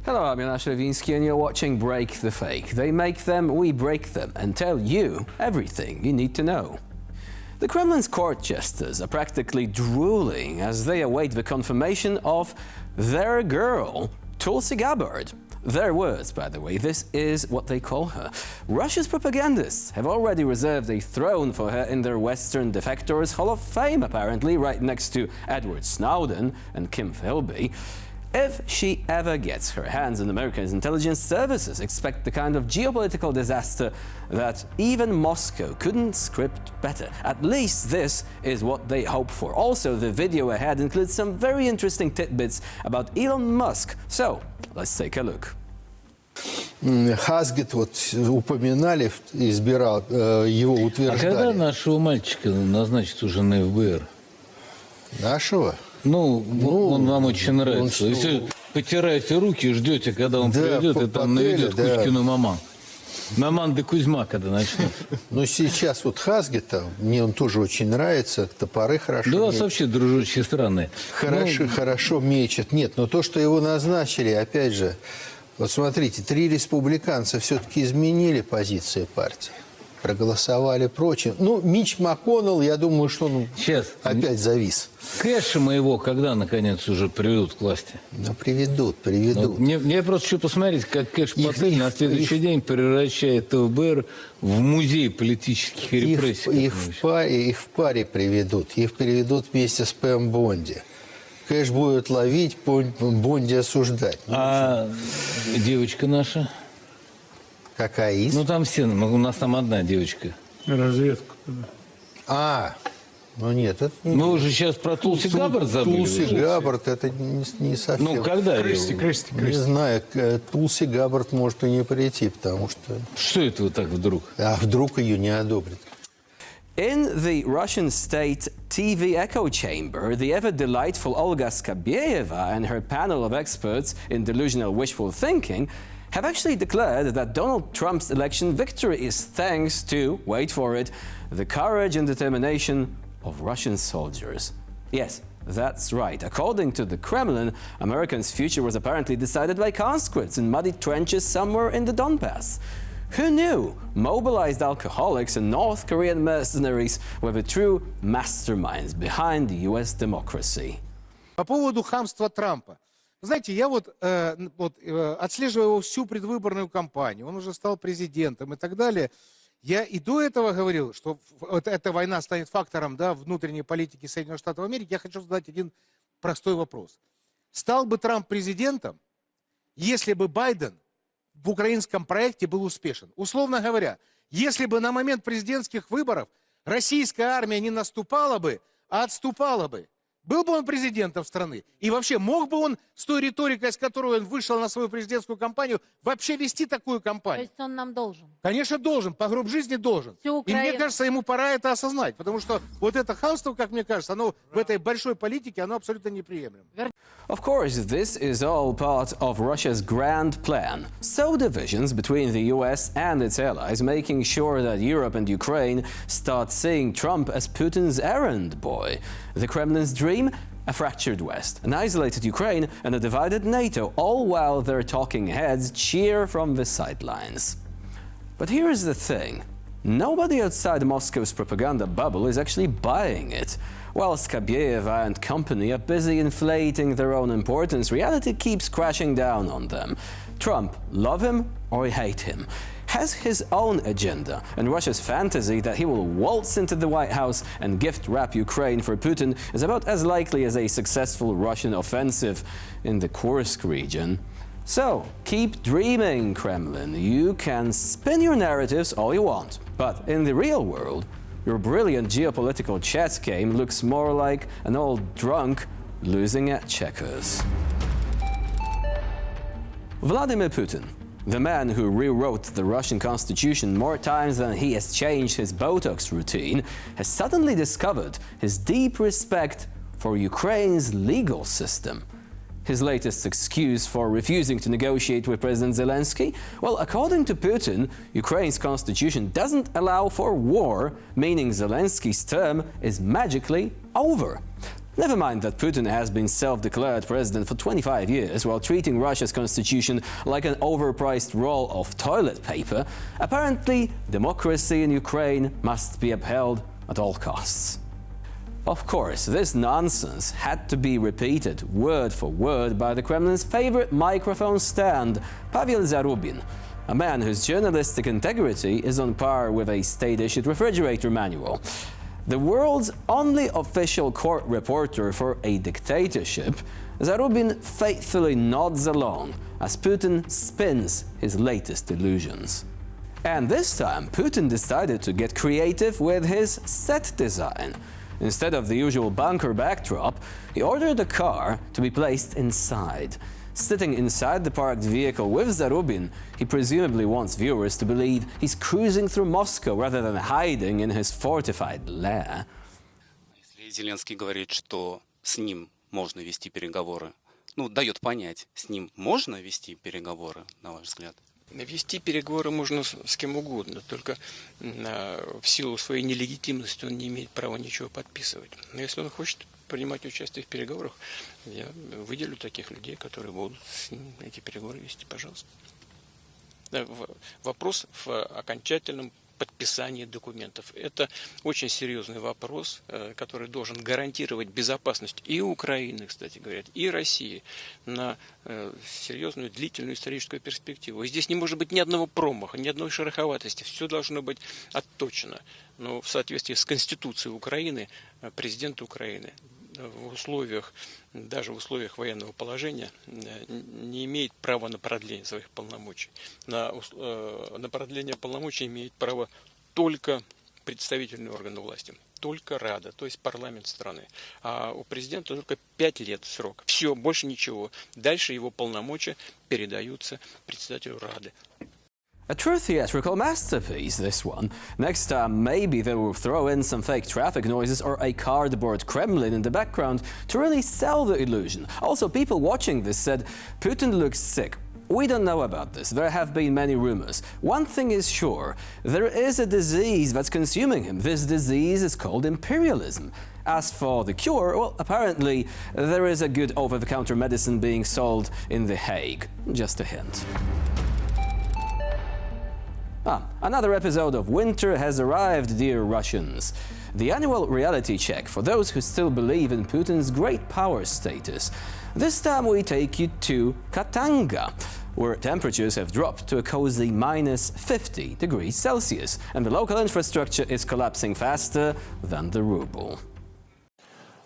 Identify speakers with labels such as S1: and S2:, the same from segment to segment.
S1: Hello, I'm Jonasz Lewiński and you're watching Break the Fake. They make them, we break them, and tell you everything you need to know. The Kremlin's court jesters are practically drooling as they await the confirmation of their girl, Tulsi Gabbard. Their words, by the way, this is what they call her. Russia's propagandists have already reserved a throne for her in their Western defectors' Hall of Fame, apparently, right next to Edward Snowden and Kim Philby. If she ever gets her hands on America's intelligence services, expect the kind of geopolitical disaster that even Moscow couldn't script better. At least this is what they hope for. Also, the video ahead includes some very interesting tidbits about Elon Musk. So, let's take a look.
S2: Хазгет вот упоминали, избирал, его утверждали.
S3: А когда нашего мальчика назначат уже на ФБР?
S2: Нашего?
S3: Ну, он вам очень нравится. Если потираете руки, ждете, когда он придет, и там наведет Кузькину маман. Маман да Кузьма, когда начнет.
S2: Ну, сейчас вот Хазгета, мне он тоже очень нравится, топоры хорошо
S3: Да у вас вообще дружочие страны.
S2: Хорошо мечет. Нет, но то, что его назначили, опять же, вот смотрите, 3 республиканца все-таки изменили позицию партии. Проголосовали прочим. Ну, Мич МакКоннелл, я думаю, что он сейчас опять завис.
S3: Кэша моего когда, наконец, уже приведут к власти?
S2: Ну, приведут.
S3: Ну, мне просто хочу посмотреть, как Кэш Патель на следующий день превращает ФБР в музей политических репрессий.
S2: Их в паре приведут. Их приведут вместе с Пэм Бонди. Кэш будет ловить, Бонди осуждать.
S3: А девочка наша?
S2: Какая из?
S3: Ну, там все, у нас там одна девочка.
S4: Разведку.
S2: Ну нет. Это...
S3: Мы уже сейчас про Тулси Габбард забыли.
S2: Тулси Габбард, это не совсем...
S3: Ну, когда?
S4: Крести.
S2: Не знаю, Тулси Габбард может и не прийти, потому что...
S3: Что это вот так вдруг?
S2: А вдруг ее не одобрят?
S1: In the Russian state TV echo chamber, the ever-delightful Olga Skabeyeva and her panel of experts in delusional wishful thinking have actually declared that Donald Trump's election victory is thanks to, wait for it, the courage and determination of Russian soldiers. Yes, that's right. According to the Kremlin, Americans' future was apparently decided by conscripts in muddy trenches somewhere in the Donbass. Who knew mobilized alcoholics and North Korean mercenaries were the true masterminds behind the US democracy?
S5: По поводу хамства Трампа. Знаете, я отслеживаю его всю предвыборную кампанию, он уже стал президентом и так далее. Я и до этого говорил, что эта война станет фактором, да, внутренней политики Соединенных Штатов Америки. Я хочу задать один простой вопрос. Стал бы Трамп президентом, если бы Байден в украинском проекте был успешен? Условно говоря, если бы на момент президентских выборов российская армия не наступала бы, а отступала бы, был бы он президентом страны? И вообще, мог бы он с той риторикой, с которой он вышел на свою президентскую кампанию, вообще вести такую кампанию?
S6: То есть он нам должен?
S5: Конечно, должен. По гроб жизни должен. И мне кажется, ему пора это осознать. Потому что вот это хамство, как мне кажется, оно в этой большой политике, оно абсолютно неприемлемо.
S1: Of course, this is all part of Russia's grand plan. Sow divisions between the US and its allies, making sure that Europe and Ukraine start seeing Trump as Putin's errand boy. The Kremlin's dream? A fractured West, an isolated Ukraine, and a divided NATO, all while their talking heads cheer from the sidelines. But here's the thing. Nobody outside Moscow's propaganda bubble is actually buying it. While Skabeyeva and company are busy inflating their own importance, reality keeps crashing down on them. Trump, love him or hate him, has his own agenda, and Russia's fantasy that he will waltz into the White House and gift-wrap Ukraine for Putin is about as likely as a successful Russian offensive in the Kursk region. So, keep dreaming, Kremlin. You can spin your narratives all you want, but in the real world, your brilliant geopolitical chess game looks more like an old drunk losing at checkers. Vladimir Putin, the man who rewrote the Russian constitution more times than he has changed his Botox routine, has suddenly discovered his deep respect for Ukraine's legal system. His latest excuse for refusing to negotiate with President Zelensky? Well, according to Putin, Ukraine's constitution doesn't allow for war, meaning Zelensky's term is magically over. Never mind that Putin has been self-declared president for 25 years while treating Russia's constitution like an overpriced roll of toilet paper, apparently democracy in Ukraine must be upheld at all costs. Of course, this nonsense had to be repeated word for word by the Kremlin's favorite microphone stand, Pavel Zarubin, a man whose journalistic integrity is on par with a state-issued refrigerator manual. The world's only official court reporter for a dictatorship, Zarubin faithfully nods along as Putin spins his latest illusions. And this time, Putin decided to get creative with his set design. Instead of the usual bunker backdrop, he ordered a car to be placed inside. Sitting inside the parked vehicle with Zarubin, he presumably wants viewers to believe he's cruising through Moscow rather than hiding in his fortified lair.
S4: Если Зеленский говорит, что с ним можно вести переговоры, дает понять, с ним можно вести переговоры, на ваш взгляд?
S6: Вести переговоры можно с кем угодно, только в силу своей нелегитимности он не имеет права ничего подписывать. Но если он хочет принимать участие в переговорах, я выделю таких людей, которые будут с ним эти переговоры вести, пожалуйста. Вопрос в окончательном подписании документов. Это очень серьезный вопрос, который должен гарантировать безопасность и Украины, кстати говоря, и России на серьезную длительную историческую перспективу. И здесь не может быть ни одного промаха, ни одной шероховатости. Все должно быть отточено. Но в соответствии с Конституцией Украины, президент Украины в условиях, даже в условиях военного положения, не имеет права на продление своих полномочий. На продление полномочий имеет право только представительные органы власти, только Рада, то есть парламент страны. А у президента только 5 лет срок. Все, больше ничего. Дальше его полномочия передаются председателю Рады.
S1: A true theatrical masterpiece, this one. Next time, maybe they will throw in some fake traffic noises or a cardboard Kremlin in the background to really sell the illusion. Also, people watching this said, Putin looks sick. We don't know about this. There have been many rumors. One thing is sure, there is a disease that's consuming him. This disease is called imperialism. As for the cure, well, apparently there is a good over-the-counter medicine being sold in The Hague. Just a hint. Another episode of winter has arrived, dear Russians. The annual reality check for those who still believe in Putin's great power status. This time we take you to Katanga, where temperatures have dropped to a cozy minus 50 degrees Celsius, and the local infrastructure is collapsing faster than the ruble.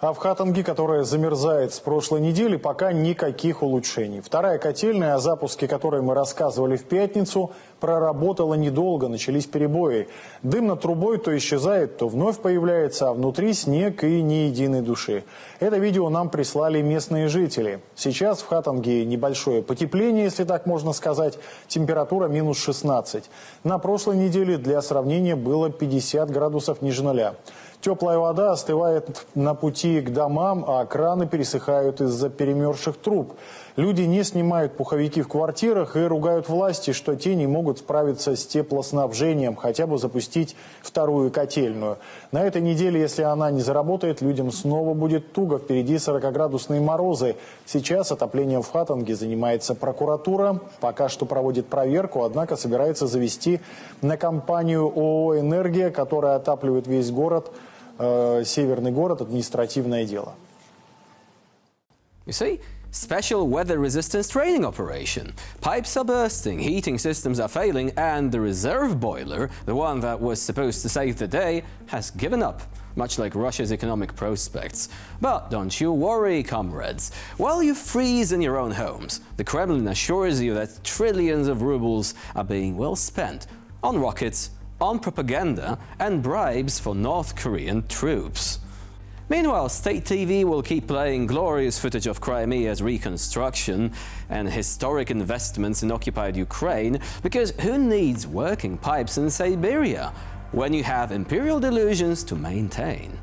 S7: А в Хатанге, которая замерзает с прошлой недели, пока никаких улучшений. Вторая котельная, о запуске которой мы рассказывали в пятницу, проработала недолго, начались перебои. Дым над трубой то исчезает, то вновь появляется, а внутри снег и ни единой души. Это видео нам прислали местные жители. Сейчас в Хатанге небольшое потепление, если так можно сказать, температура минус 16. На прошлой неделе, для сравнения, было 50 градусов ниже нуля. Теплая вода остывает на пути к домам, а краны пересыхают из-за перемерзших труб. Люди не снимают пуховики в квартирах и ругают власти, что те не могут справиться с теплоснабжением, хотя бы запустить вторую котельную. На этой неделе, если она не заработает, людям снова будет туго. Впереди 40-градусные морозы. Сейчас отоплением в Хатанге занимается прокуратура. Пока что проводит проверку, однако собирается завести на компанию ООО «Энергия», которая отапливает весь город, северный город, административное дело.
S1: You see? Special weather resistance training operation. Pipes are bursting, heating systems are failing, and the reserve boiler, the one that was supposed to save the day, has given up, much like Russia's economic prospects. But don't you worry, comrades. While you freeze in your own homes, the Kremlin assures you that trillions of rubles are being well spent on rockets, on propaganda, and bribes for North Korean troops. Meanwhile, state TV will keep playing glorious footage of Crimea's reconstruction and historic investments in occupied Ukraine, because who needs working pipes in Siberia when you have imperial delusions to maintain?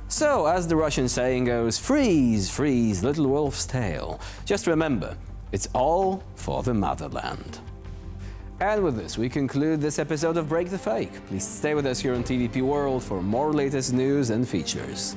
S1: So, as the Russian saying goes, freeze, freeze, little wolf's tail. Just remember, it's all for the motherland. And with this, we conclude this episode of Break the Fake. Please stay with us here on TVP World for more latest news and features.